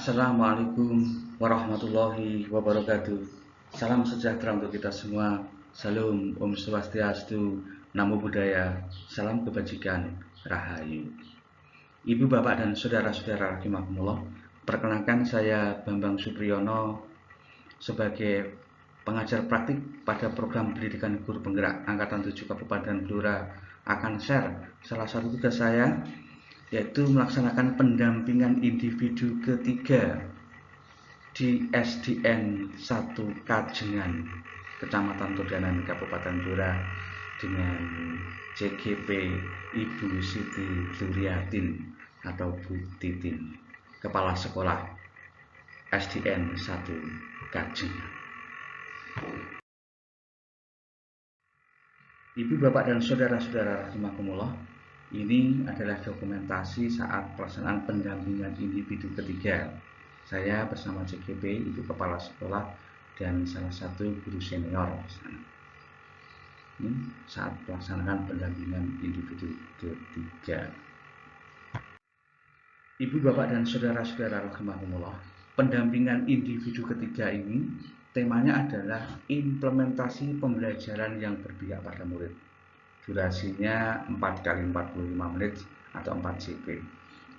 Assalamualaikum warahmatullahi wabarakatuh. Salam sejahtera untuk kita semua. Salam Om Swastiastu, Namo Buddhaya, salam kebajikan, Rahayu. Ibu, bapak, dan saudara-saudara rahimakumullah, perkenalkan saya Bambang Supriyono sebagai pengajar praktik pada program pendidikan guru penggerak Angkatan 7 Kabupaten Blora akan share salah satu tugas saya, yaitu melaksanakan pendampingan individu ketiga di SDN 1 Kajengan, Kecamatan Tudanan, Kabupaten Blora, dengan CGP Ibu Siti Duriatin atau Bu Titin, Kepala Sekolah SDN 1 Kajengan. Ibu, bapak, dan saudara-saudara rahimakumullah, ini adalah dokumentasi saat pelaksanaan pendampingan individu ketiga. Saya bersama CGP, Ibu Kepala Sekolah, dan salah satu guru senior di sana. Ini saat pelaksanaan pendampingan individu ketiga. Ibu, bapak, dan saudara-saudara rahimakumullah, pendampingan individu ketiga ini temanya adalah implementasi pembelajaran yang berpihak pada murid. Durasinya 4 kali 45 menit atau 4 CP.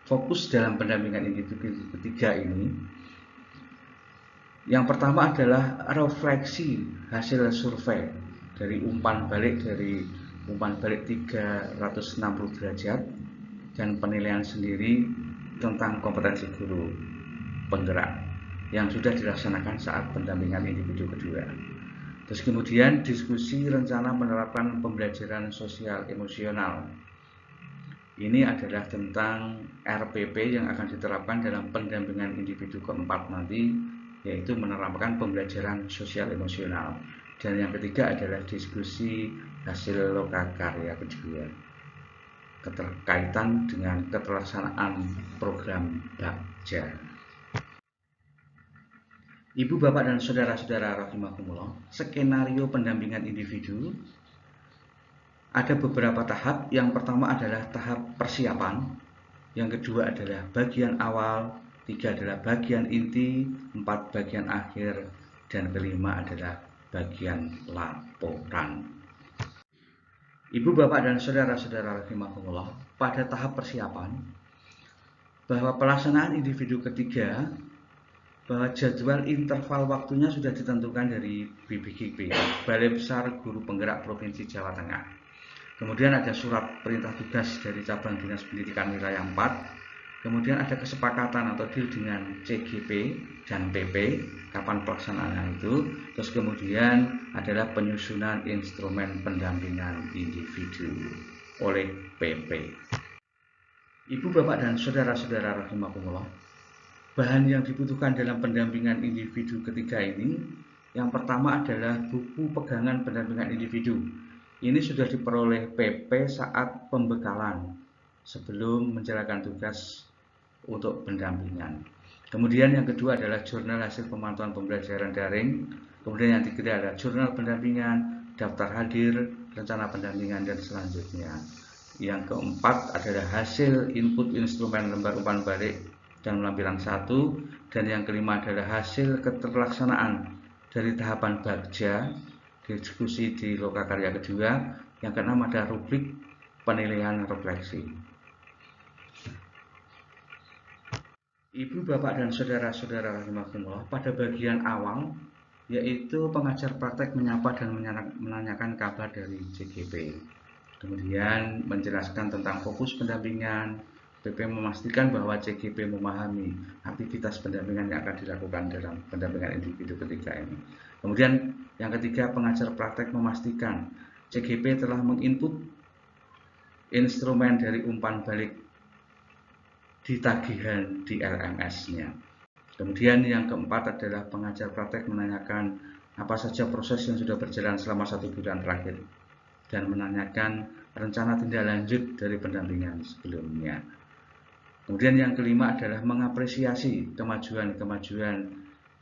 Fokus dalam pendampingan individu ketiga ini, yang pertama adalah refleksi hasil survei dari umpan balik 360 derajat dan penilaian sendiri tentang kompetensi guru penggerak yang sudah dilaksanakan saat pendampingan individu kedua. Terus kemudian diskusi rencana menerapkan pembelajaran sosial emosional. Ini adalah tentang RPP yang akan diterapkan dalam pendampingan individu keempat nanti, yaitu menerapkan pembelajaran sosial emosional. Dan yang ketiga adalah diskusi hasil lokakarya kedua, keterkaitan dengan keterlaksanaan program Bagja. Ibu, bapak, dan saudara-saudara rahimakumullah, skenario pendampingan individu ada beberapa tahap. Yang pertama adalah tahap persiapan, yang kedua adalah bagian awal, 3 adalah bagian inti, 4 bagian akhir, dan kelima adalah bagian laporan. Ibu, bapak, dan saudara-saudara rahimakumullah, pada tahap persiapan, bahwa pelaksanaan individu ketiga, bahwa jadwal interval waktunya sudah ditentukan dari BPGP, Balai Besar Guru Penggerak Provinsi Jawa Tengah. Kemudian ada surat perintah tugas dari Cabang Dinas Pendidikan Wilayah 4. Kemudian ada kesepakatan atau deal dengan CGP dan PP kapan pelaksanaan itu. Terus kemudian adalah penyusunan instrumen pendampingan individu oleh PP. Ibu, bapak, dan saudara-saudara rahimakumullah, bahan yang dibutuhkan dalam pendampingan individu ketiga ini, yang pertama adalah buku pegangan pendampingan individu. Ini sudah diperoleh PP saat pembekalan sebelum menjalankan tugas untuk pendampingan. Kemudian yang kedua adalah jurnal hasil pemantauan pembelajaran daring. Kemudian yang ketiga adalah jurnal pendampingan, daftar hadir, rencana pendampingan, dan selanjutnya. Yang keempat adalah hasil input instrumen lembar umpan balik dan lampiran 1, dan yang kelima adalah hasil keterlaksanaan dari tahapan Bagja, diskusi di lokakarya kedua. Yang keenam ada rubrik penilaian refleksi. Ibu, bapak, dan saudara-saudara rahimakumullah, pada bagian awal, yaitu pengajar praktek menyapa dan menanyakan kabar dari CGP. Kemudian menjelaskan tentang fokus pendampingan. PP memastikan bahwa CGP memahami aktivitas pendampingan yang akan dilakukan dalam pendampingan individu ketiga ini. Kemudian yang ketiga, pengajar praktek memastikan CGP telah menginput instrumen dari umpan balik di tagihan di LMS-nya. Kemudian yang keempat adalah pengajar praktek menanyakan apa saja proses yang sudah berjalan selama 1 bulan terakhir dan menanyakan rencana tindak lanjut dari pendampingan sebelumnya. Kemudian yang kelima adalah mengapresiasi kemajuan-kemajuan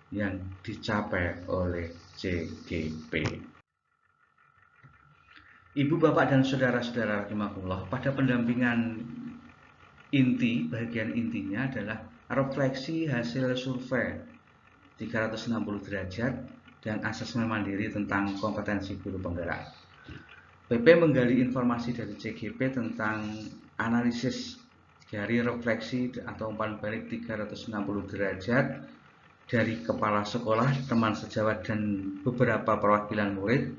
yang dicapai oleh CGP. Ibu, bapak, dan saudara-saudara rahimakumullah, pada pendampingan inti, bagian intinya adalah refleksi hasil survei 360 derajat, dan asesmen mandiri tentang kompetensi guru penggerak. PP menggali informasi dari CGP tentang analisis dari refleksi atau umpan balik 360 derajat dari kepala sekolah, teman sejawat, dan beberapa perwakilan murid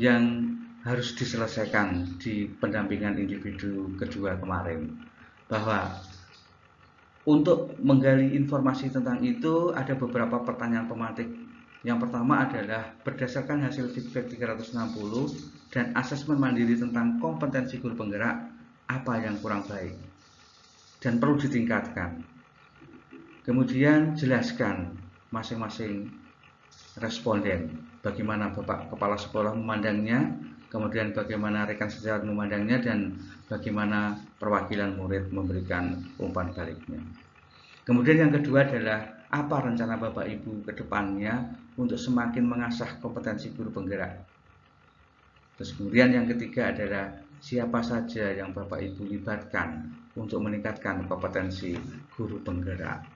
yang harus diselesaikan di pendampingan individu kedua kemarin. Bahwa untuk menggali informasi tentang itu ada beberapa pertanyaan pemantik. Yang pertama adalah berdasarkan hasil feedback 360 dan asesmen mandiri tentang kompetensi guru penggerak, apa yang kurang baik dan perlu ditingkatkan. Kemudian jelaskan masing-masing responden, bagaimana Bapak Kepala Sekolah memandangnya, kemudian bagaimana rekan sejawat memandangnya, dan bagaimana perwakilan murid memberikan umpan baliknya. Kemudian yang kedua adalah apa rencana Bapak Ibu ke depannya untuk semakin mengasah kompetensi guru penggerak. Terus kemudian yang ketiga adalah siapa saja yang Bapak Ibu libatkan untuk meningkatkan kompetensi guru penggerak.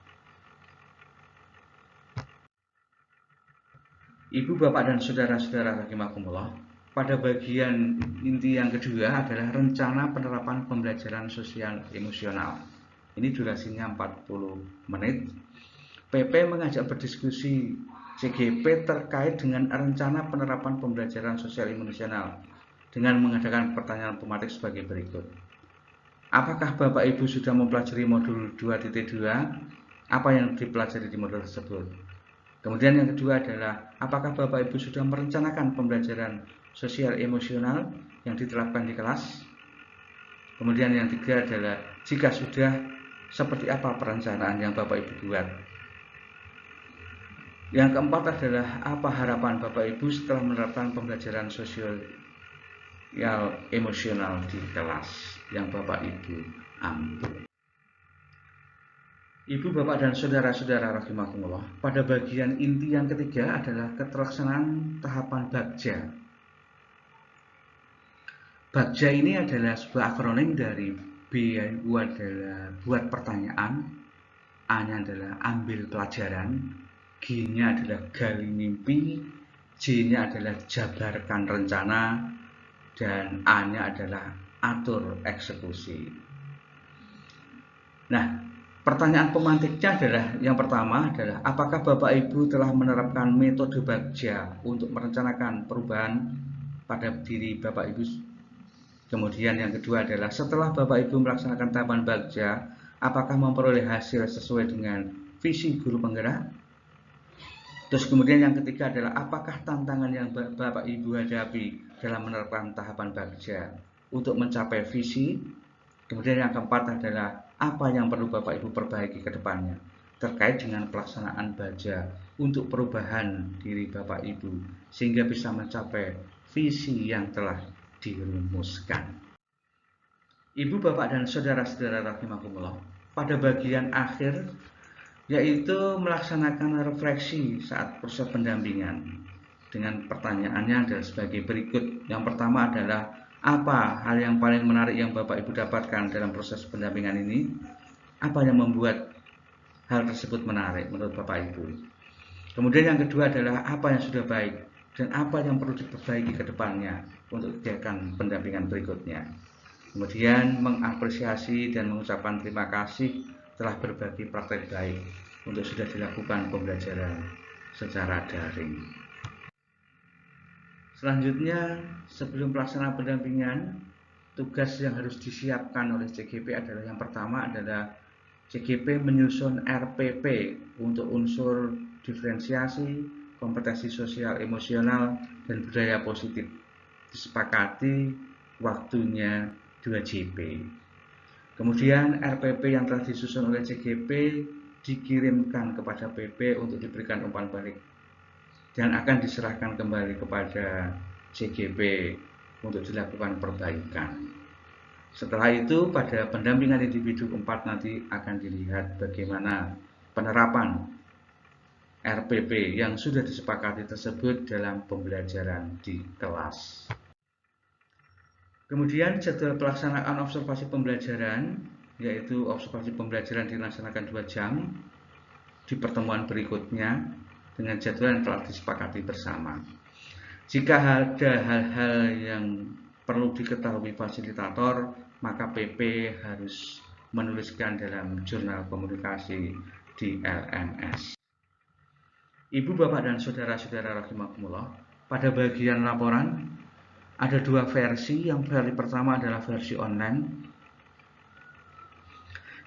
Ibu, Bapak, dan saudara-saudara rahimakumullah, pada bagian inti yang kedua adalah rencana penerapan pembelajaran sosial emosional. Ini durasinya 40 menit. PP mengajak berdiskusi CGP terkait dengan rencana penerapan pembelajaran sosial emosional dengan mengadakan pertanyaan tematik sebagai berikut. Apakah Bapak Ibu sudah mempelajari modul 2.2? Apa yang dipelajari di modul tersebut? Kemudian yang kedua adalah apakah Bapak Ibu sudah merencanakan pembelajaran sosial emosional yang diterapkan di kelas? Kemudian yang ketiga adalah jika sudah, seperti apa perencanaan yang Bapak Ibu buat? Yang keempat adalah apa harapan Bapak Ibu setelah menerapkan pembelajaran sosial emosional di kelas yang Bapak Ibu ambil. Ibu, Bapak, dan saudara-saudara rahimakumullah, pada bagian inti yang ketiga adalah keterlaksanaan tahapan Bagja. Bagja ini adalah sebuah akronim dari B yaitu adalah buat pertanyaan, A-nya adalah ambil pelajaran, G-nya adalah gali mimpi, J-nya adalah jabarkan rencana, dan A-nya adalah atur eksekusi. Nah, pertanyaan pemantiknya adalah yang pertama adalah apakah Bapak Ibu telah menerapkan metode Bagja untuk merencanakan perubahan pada diri Bapak Ibu. Kemudian yang kedua adalah setelah Bapak Ibu melaksanakan tahapan Bagja, apakah memperoleh hasil sesuai dengan visi guru penggerak? Terus kemudian yang ketiga adalah apakah tantangan yang Bapak Ibu hadapi dalam menerapkan tahapan Bagja untuk mencapai visi? Kemudian yang keempat adalah apa yang perlu Bapak Ibu perbaiki ke depannya terkait dengan pelaksanaan Bagja untuk perubahan diri Bapak Ibu sehingga bisa mencapai visi yang telah dirumuskan. Ibu, Bapak, dan saudara-saudara rahimakumullah, pada bagian akhir yaitu melaksanakan refleksi saat proses pendampingan dengan pertanyaannya adalah sebagai berikut. Yang pertama adalah apa hal yang paling menarik yang Bapak Ibu dapatkan dalam proses pendampingan ini? Apa yang membuat hal tersebut menarik menurut Bapak Ibu? Kemudian yang kedua adalah apa yang sudah baik dan apa yang perlu diperbaiki ke depannya untuk kegiatan pendampingan berikutnya. Kemudian mengapresiasi dan mengucapkan terima kasih telah berbagi praktek baik untuk sudah dilakukan pembelajaran secara daring. Selanjutnya, sebelum pelaksanaan pendampingan, tugas yang harus disiapkan oleh CGP adalah yang pertama adalah CGP menyusun RPP untuk unsur diferensiasi, kompetensi sosial emosional, dan budaya positif. Disepakati waktunya 2 JP. Kemudian RPP yang telah disusun oleh CGP dikirimkan kepada PP untuk diberikan umpan balik dan akan diserahkan kembali kepada CGP untuk dilakukan perbaikan. Setelah itu pada pendampingan individu 4 nanti akan dilihat bagaimana penerapan RPP yang sudah disepakati tersebut dalam pembelajaran di kelas. Kemudian jadwal pelaksanaan observasi pembelajaran yaitu observasi pembelajaran dilaksanakan 2 jam di pertemuan berikutnya dengan jadwal yang telah disepakati bersama. Jika ada hal-hal yang perlu diketahui fasilitator, maka PP harus menuliskan dalam jurnal komunikasi di LMS. Ibu, Bapak, dan saudara-saudara rahimakumullah, pada bagian laporan ada 2 versi. Yang versi pertama adalah versi online,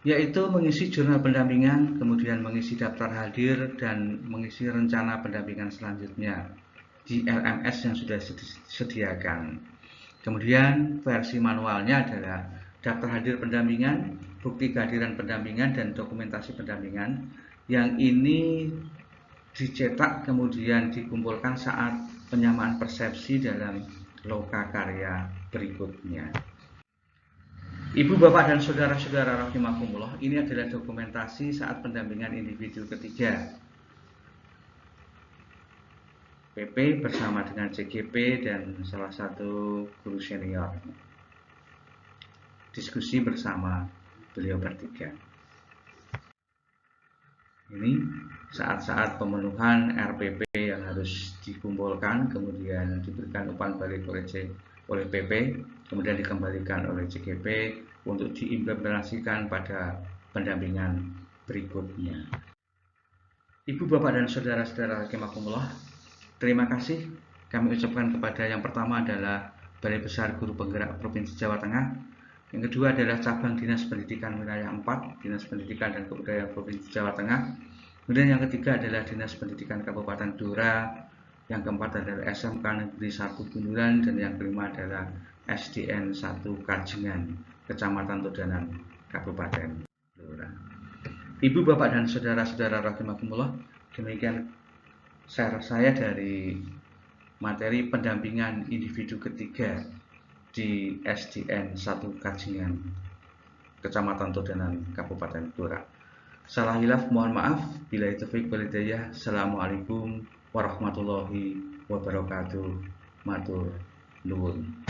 yaitu mengisi jurnal pendampingan, kemudian mengisi daftar hadir, dan mengisi rencana pendampingan selanjutnya di LMS yang sudah disediakan. Kemudian versi manualnya adalah daftar hadir pendampingan, bukti kehadiran pendampingan, dan dokumentasi pendampingan, yang ini dicetak kemudian dikumpulkan saat penyamaan persepsi dalam loka karya berikutnya. Ibu, Bapak, dan saudara-saudara rahimakumullah, ini adalah dokumentasi saat pendampingan individu ketiga. PP bersama dengan CGP dan salah satu guru senior. Diskusi bersama beliau bertiga. Ini saat-saat pemenuhan RPP yang harus dikumpulkan, kemudian diberikan umpan balik oleh PP, kemudian dikembalikan oleh CGP untuk diimplementasikan pada pendampingan berikutnya. Ibu, Bapak, dan saudara-saudara rahimakumullah, terima kasih kami ucapkan kepada yang pertama adalah Balai Besar Guru Penggerak Provinsi Jawa Tengah, yang kedua adalah Cabang Dinas Pendidikan Wilayah 4, Dinas Pendidikan dan Kebudayaan Provinsi Jawa Tengah, kemudian yang ketiga adalah Dinas Pendidikan Kabupaten Blora, yang keempat adalah SMK Negeri 1 Bunduran, dan yang kelima adalah SDN 1 Kajengan, Kecamatan Todanan, Kabupaten Blora. Ibu, Bapak, dan saudara-saudara rahimakumullah, demikian share saya dari materi pendampingan individu ketiga di SDN 1 Kajengan, Kecamatan Todanan, Kabupaten Blora. Salah hilaf mohon maaf. Bila itu taufik wal hidayah. Assalamualaikum warahmatullahi wabarakatuh. Matur nuwun.